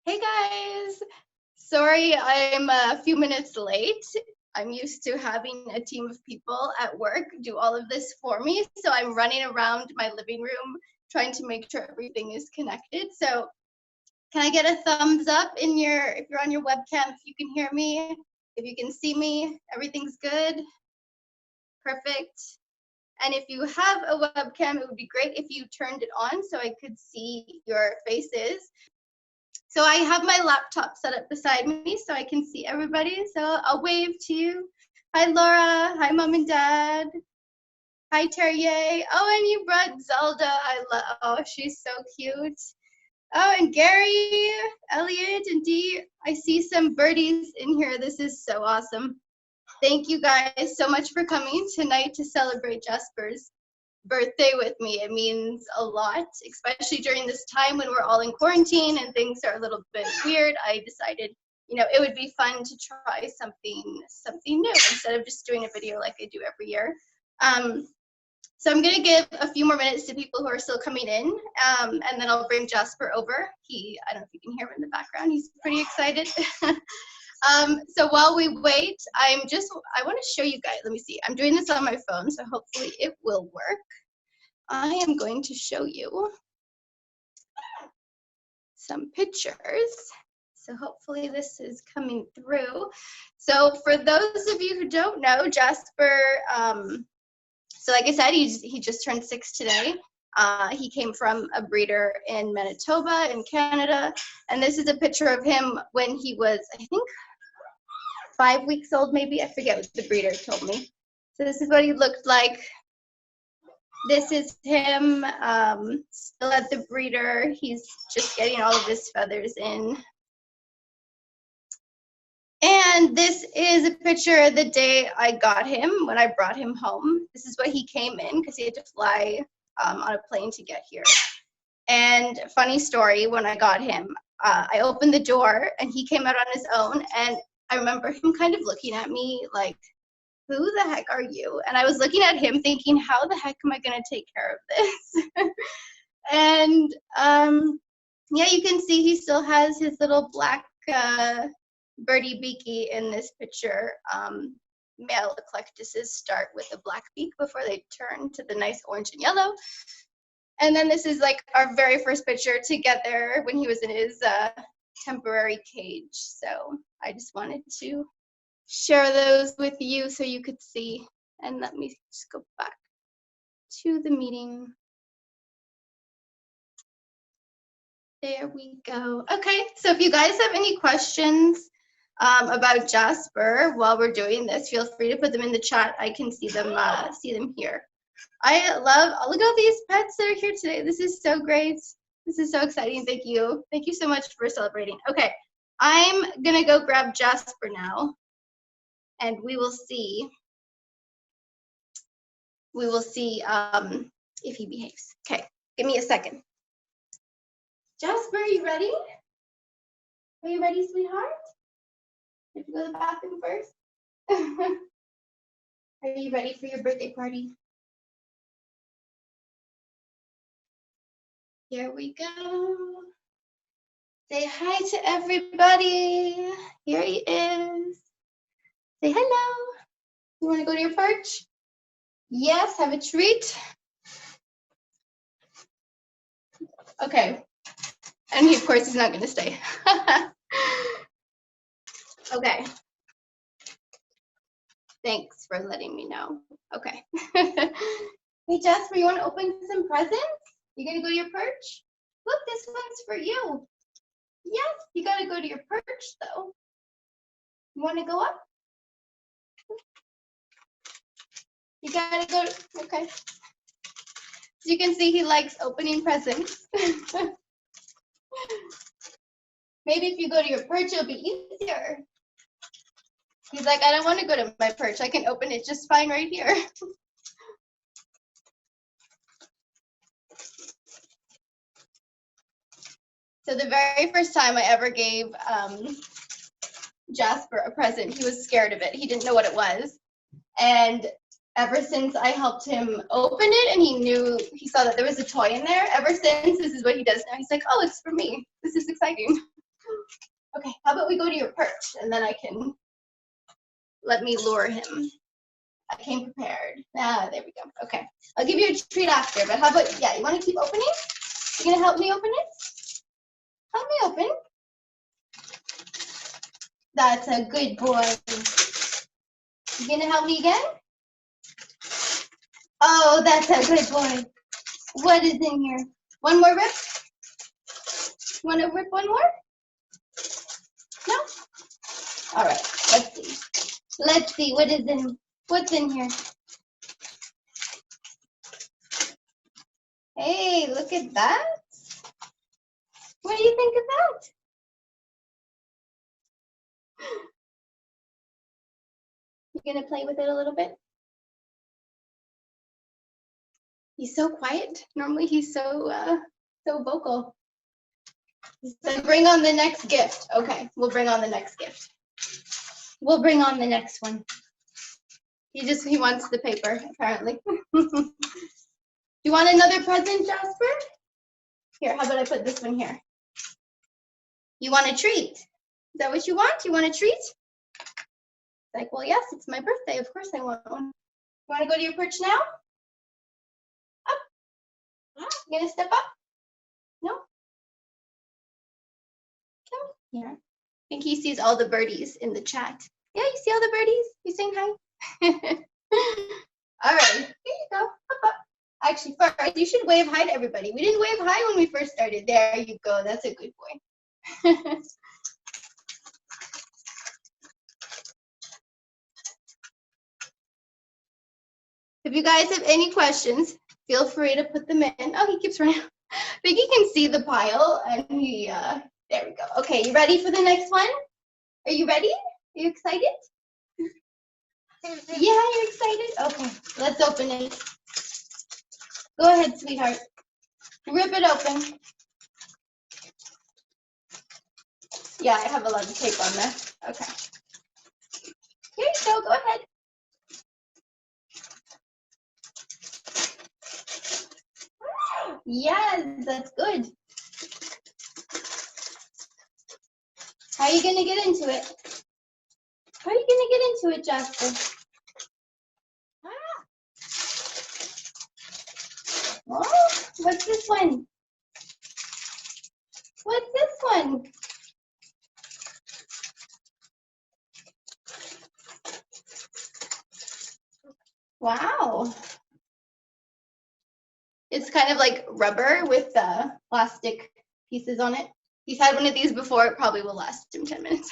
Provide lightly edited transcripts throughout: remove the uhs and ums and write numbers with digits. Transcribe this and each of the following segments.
Hey guys! Sorry I'm a few minutes late. I'm used to having a team of people at work do all of this for me, so I'm running around my living room trying to make sure everything is connected. So can I get a thumbs up if you're on your webcam, if you can hear me, if you can see me, everything's good? Perfect. And if you have a webcam, it would be great if you turned it on so I could see your faces. So I have my laptop set up beside me so I can see everybody. So I'll wave to you. Hi, Laura. Hi, Mom and Dad. Hi, Terrier. Oh, and you brought Zelda. Oh, she's so cute. Oh, and Gary, Elliot, and Dee. I see some birdies in here. This is so awesome. Thank you guys so much for coming tonight to celebrate Jasper's birthday with me. It means a lot, especially during this time when we're all in quarantine and things are a little bit weird. I decided, it would be fun to try something new instead of just doing a video like I do every year. So I'm gonna give a few more minutes to people who are still coming in, and then I'll bring Jasper over. I don't know if you can hear him in the background. He's pretty excited. So while we wait, I want to show you guys. Let me see. I'm doing this on my phone, so hopefully it will work. I am going to show you some pictures. So hopefully this is coming through. So for those of you who don't know, Jasper, so like I said, he just turned 6 today. He came from a breeder in Manitoba in Canada. And this is a picture of him when he was, I think, 5 weeks old, maybe. I forget what the breeder told me. So this is what he looked like. This is him still at the breeder. He's just getting all of his feathers in. And this is a picture the day I got him, when I brought him home. This is what he came in because he had to fly on a plane to get here. And funny story, when I got him, I opened the door and he came out on his own. And I remember him kind of looking at me like, who the heck are you? And I was looking at him thinking, how the heck am I going to take care of this? And yeah, you can see he still has his little black birdie beaky in this picture. Male Eclectuses start with a black beak before they turn to the nice orange and yellow. And then this is like our very first picture together when he was in his temporary cage. So I just wanted to share those with you so you could see. And let me just go back to the meeting. There we go. Okay, so if you guys have any questions about Jasper while we're doing this, feel free to put them in the chat. I can see them here. Look at all these pets that are here today. This is so great. This is so exciting. Thank you. Thank you so much for celebrating. Okay, I'm gonna go grab Jasper now, and we will see if he behaves. Okay, give me a second. Jasper, are you ready? Are you ready, sweetheart? Did you go to the bathroom first? Are you ready for your birthday party? Here we go. Say hi to everybody. Here he is. Say hello. You want to go to your perch? Yes, have a treat. Okay. And of course, he's not going to stay. Okay. Thanks for letting me know. Okay. Hey, Jasper, you want to open some presents? You going to go to your perch? Look, this one's for you. Yes, you got to go to your perch, though. You want to go up? You got to go. Okay. So you can see he likes opening presents. Maybe if you go to your perch, it'll be easier. He's like, I don't want to go to my perch. I can open it just fine right here. So the very first time I ever gave Jasper a present, he was scared of it. He didn't know what it was. And ever since I helped him open it and he saw that there was a toy in there, ever since, this is what he does now. He's like, oh, it's for me. This is exciting. How about we go to your perch and then I can let me lure him. I came prepared. Ah, there we go. Okay. I'll give you a treat after, but how about, yeah, you want to keep opening? You gonna help me open it? Help me open. That's a good boy. You gonna help me again? Oh, that's a good boy. What is in here? One more rip? Want to rip one more? No? All right, let's see. Let's see, what's in here? Hey, look at that. What do you think of that? You gonna play with it a little bit? He's so quiet. Normally he's so vocal. So bring on the next gift. Okay, we'll bring on the next gift. We'll bring on the next one. He wants the paper, apparently. You want another present, Jasper? Here, how about I put this one here? You want a treat? Is that what you want? You want a treat? Like, well, yes, it's my birthday. Of course I want one. You want to go to your perch now? Up. You gonna step up? No? Come here. I think he sees all the birdies in the chat. Yeah, you see all the birdies? You saying hi? All right, here you go. Up, up. Actually, first, you should wave hi to everybody. We didn't wave hi when we first started. There you go. That's a good boy. If you guys have any questions, feel free to put them in. Oh, he keeps running. I think he can see the pile, and there we go. Okay, you ready for the next one? Are you ready? Are you excited? Yeah, you're excited? Okay, let's open it. Go ahead, sweetheart. Rip it open. Yeah, I have a lot of tape on there. Okay. Here you go, go ahead. Yes, that's good. How are you gonna get into it? How are you gonna get into it, Jasper? Ah. Oh, what's this one? What's this one? Wow. It's kind of like rubber with plastic pieces on it. He's had one of these before. It probably will last him 10 minutes.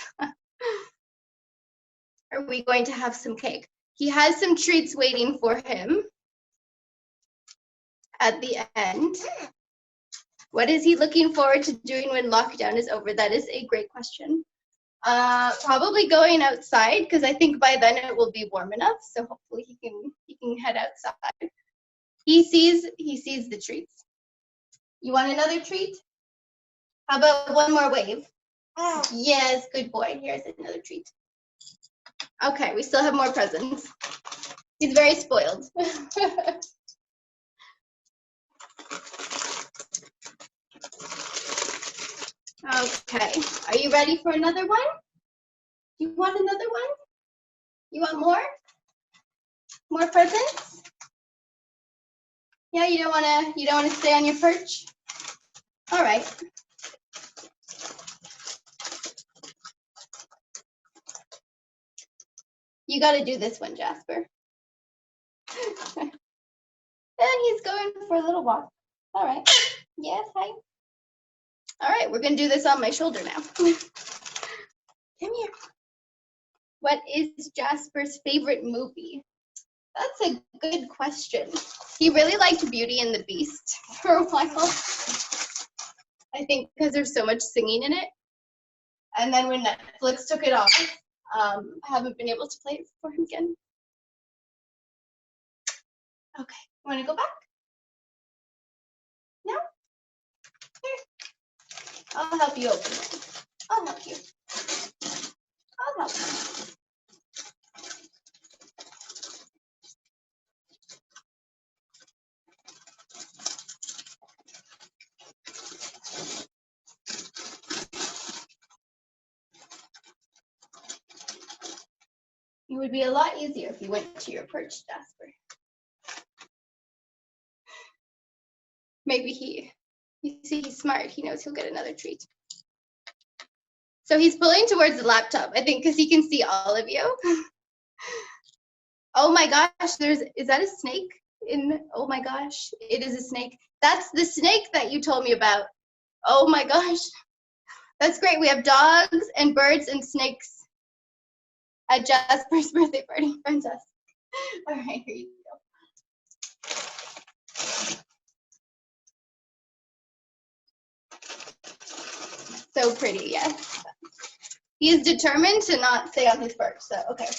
Are we going to have some cake? He has some treats waiting for him at the end. What is he looking forward to doing when lockdown is over? That is a great question. Probably going outside, because I think by then it will be warm enough. So hopefully he can head outside. He sees the treats. You want another treat? How about one more wave? Yes, good boy. Here's another treat. Okay, we still have more presents. He's very spoiled. Okay, are you ready for another one? You want another one? You want more? More presents? Yeah, you don't wanna stay on your perch? All right. You gotta do this one, Jasper. And he's going for a little walk. All right. Yes, hi. All right, we're gonna do this on my shoulder now. Come here. What is Jasper's favorite movie? That's a good question. He really liked Beauty and the Beast for a while. I think because there's so much singing in it. And then when Netflix took it off, I haven't been able to play it for him again. Okay, want to go back? No? Here. I'll help you open it. I'll help you. I'll help you. It would be a lot easier if you went to your perch, Jasper. Maybe you see, he's smart. He knows he'll get another treat. So he's pulling towards the laptop, I think, because he can see all of you. Oh my gosh, is that a snake? Oh my gosh, it is a snake. That's the snake that you told me about. Oh my gosh, that's great. We have dogs and birds and snakes at Jasper's birthday party. Fantastic. All right, here you go. So pretty, yes. He is determined to not stay on his perch, so okay,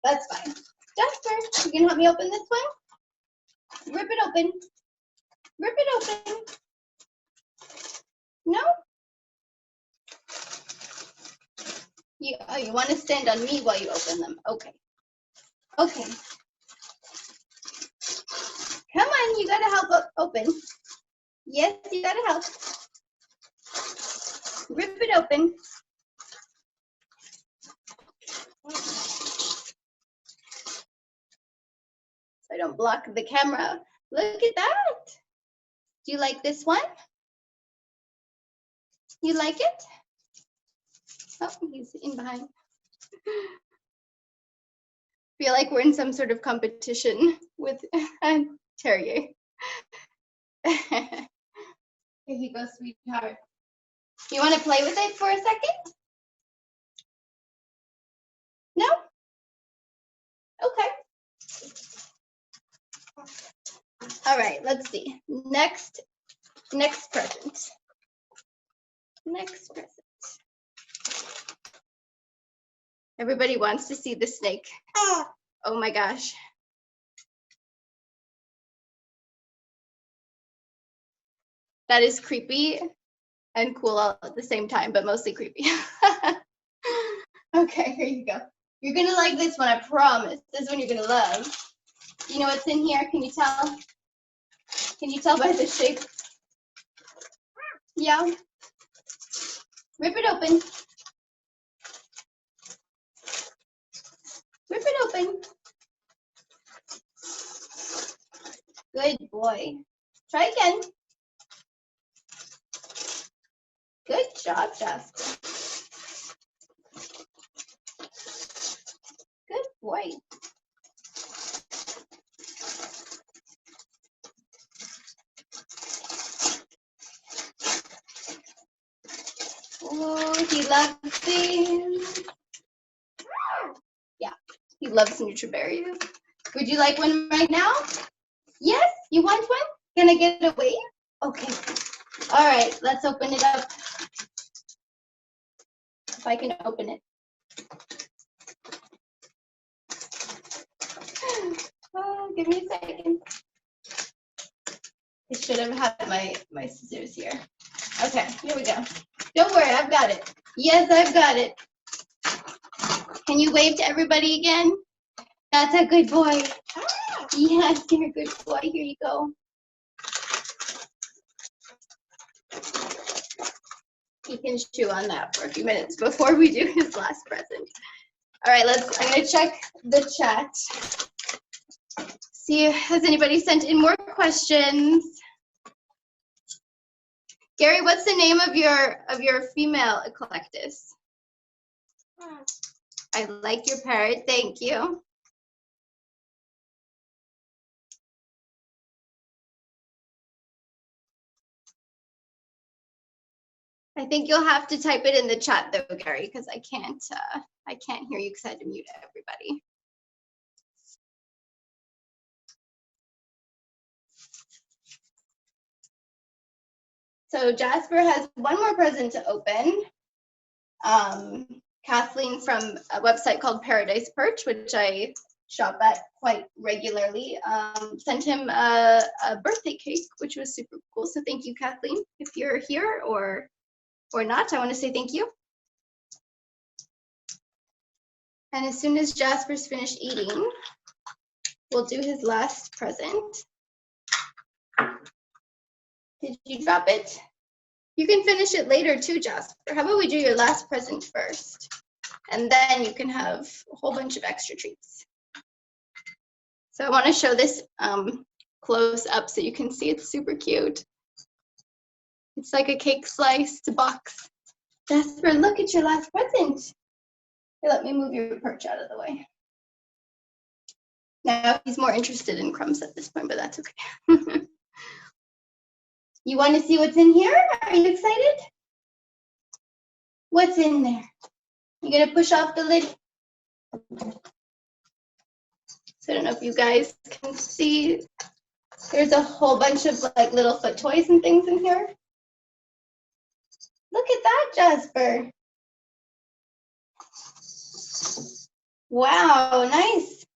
that's fine. Jasper, you can help me open this one? Rip it open. Rip it open. No? You want to stand on me while you open them. Okay. Okay. Come on, you gotta help open. Yes, you gotta help. Rip it open. So I don't block the camera. Look at that. Do you like this one? You like it? Oh, he's in behind. Feel like we're in some sort of competition with Terrier. Here you go, sweetheart. You want to play with it for a second? No? Okay. All right, let's see. Next present. Next present. Everybody wants to see the snake. Oh my gosh. That is creepy and cool all at the same time, but mostly creepy. Okay, here you go. You're gonna like this one, I promise. This one you're gonna love. You know what's in here? Can you tell? Can you tell by the shape? Yeah. Rip it open. Rip it open. Good boy. Try again. Good job, Jasper. Good boy. Oh, he loves these. Yeah, he loves Nutriberries. Would you like one right now? Yes, you want one? Can I get it away? Okay. All right, let's open it up. If I can open it. Oh, give me a second. I should have had my scissors here. Okay, here we go. Don't worry, I've got it. Yes, I've got it. Can you wave to everybody again? That's a good boy. Yes, you're a good boy. Here you go. He can chew on that for a few minutes before we do his last present. All right, I'm gonna check the chat. See, has anybody sent in more questions? Gary, what's the name of your female Eclectus? I like your parrot, thank you. I think you'll have to type it in the chat though, Gary, because I can't hear you because I had to mute everybody. So Jasper has one more present to open. Kathleen from a website called Paradise Perch, which I shop at quite regularly, sent him a birthday cake, which was super cool. So thank you, Kathleen. If you're here or not, I want to say thank you. And as soon as Jasper's finished eating, we'll do his last present. Did you drop it? You can finish it later too, Jasper. How about we do your last present first? And then you can have a whole bunch of extra treats. So I want to show this close up so you can see it's super cute. It's like a cake slice box. Jasper, look at your last present. Here, let me move your perch out of the way. Now he's more interested in crumbs at this point, but that's okay. You want to see what's in here? Are you excited? What's in there? You gonna push off the lid? So I don't know if you guys can see. There's a whole bunch of like little foot toys and things in here. Look at that, Jasper. Wow, nice.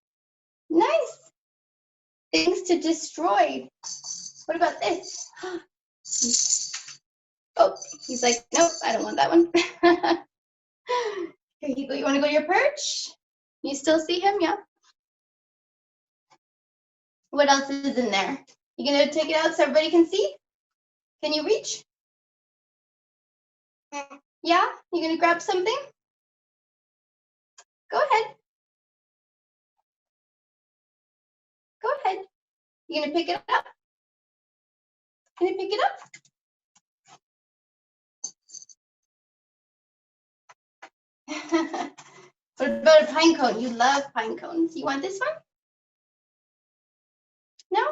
Nice. Things to destroy. What about this? Oh, he's like, nope, I don't want that one. Here you go. You want to go to your perch? You still see him? Yeah. What else is in there? You gonna take it out so everybody can see? Can you reach? Yeah? You gonna grab something? Go ahead. Go ahead. You gonna pick it up? Can you pick it up? What about a pine cone? You love pine cones. You want this one? No?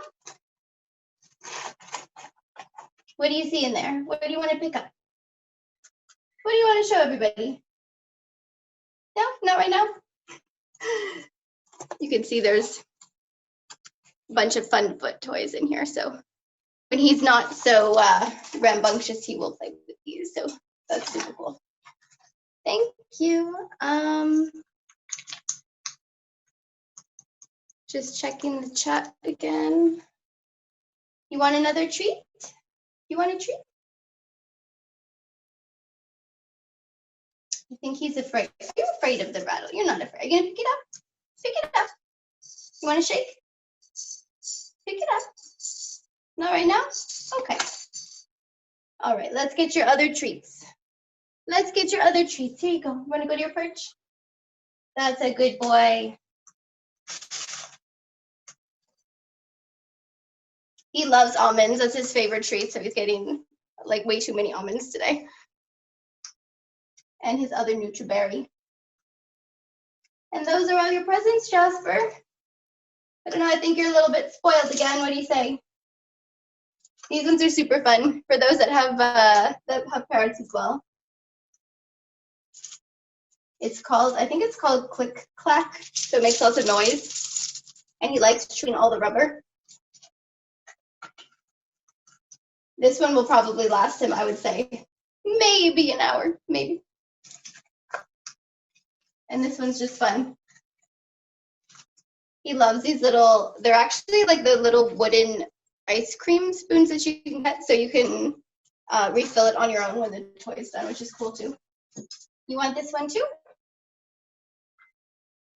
What do you see in there? What do you want to pick up? What do you want to show everybody? No, not right now. You can see there's a bunch of fun foot toys in here. So when he's not so rambunctious, he will play with these. So that's super cool. Thank you. Just checking the chat again. You want another treat? You want a treat? I think he's afraid. Are you afraid of the rattle? You're not afraid. Are you gonna pick it up? Pick it up. You want to shake? Pick it up. Not right now? Okay. All right, let's get your other treats. Let's get your other treats. Here you go. Want to go to your perch? That's a good boy. He loves almonds. That's his favorite treat, so he's getting like way too many almonds today. And his other Nutriberry. And those are all your presents, Jasper. I don't know, I think you're a little bit spoiled again. What do you say? These ones are super fun for those that have parrots as well. It's called, I think it's called Click Clack, so it makes lots of noise. And he likes chewing all the rubber. This one will probably last him, I would say, maybe an hour, maybe. And this one's just fun. He loves these little, they're actually like the little wooden ice cream spoons that you can get, so you can refill it on your own when the toy is done, which is cool too. You want this one too?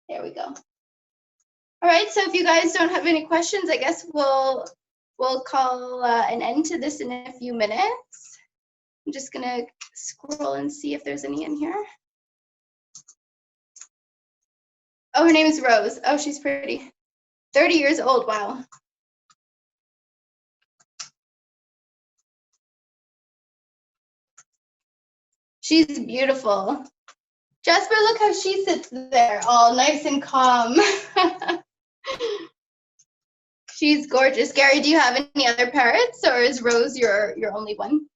There we go. All right, so if you guys don't have any questions, I guess we'll call an end to this in a few minutes. I'm just gonna scroll and see if there's any in here. Oh, her name is Rose. Oh, she's pretty. 30 years old, wow. She's beautiful. Jasper, look how she sits there, all nice and calm. She's gorgeous. Gary, do you have any other parrots, or is Rose your only one?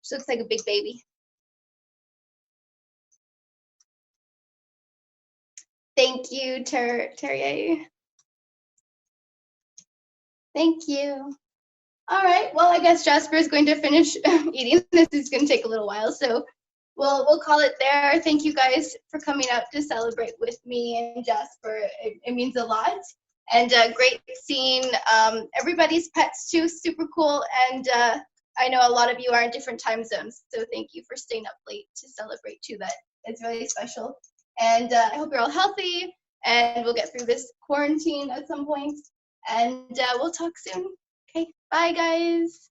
She looks like a big baby. Thank you, Terrier. Thank you. All right, well, I guess Jasper is going to finish eating. This is going to take a little while, so we'll call it there. Thank you guys for coming out to celebrate with me and Jasper. It means a lot. And great seeing everybody's pets too, super cool. And I know a lot of you are in different time zones, so thank you for staying up late to celebrate too. That it's really special. And I hope you're all healthy, and we'll get through this quarantine at some point. And we'll talk soon. Okay, bye guys.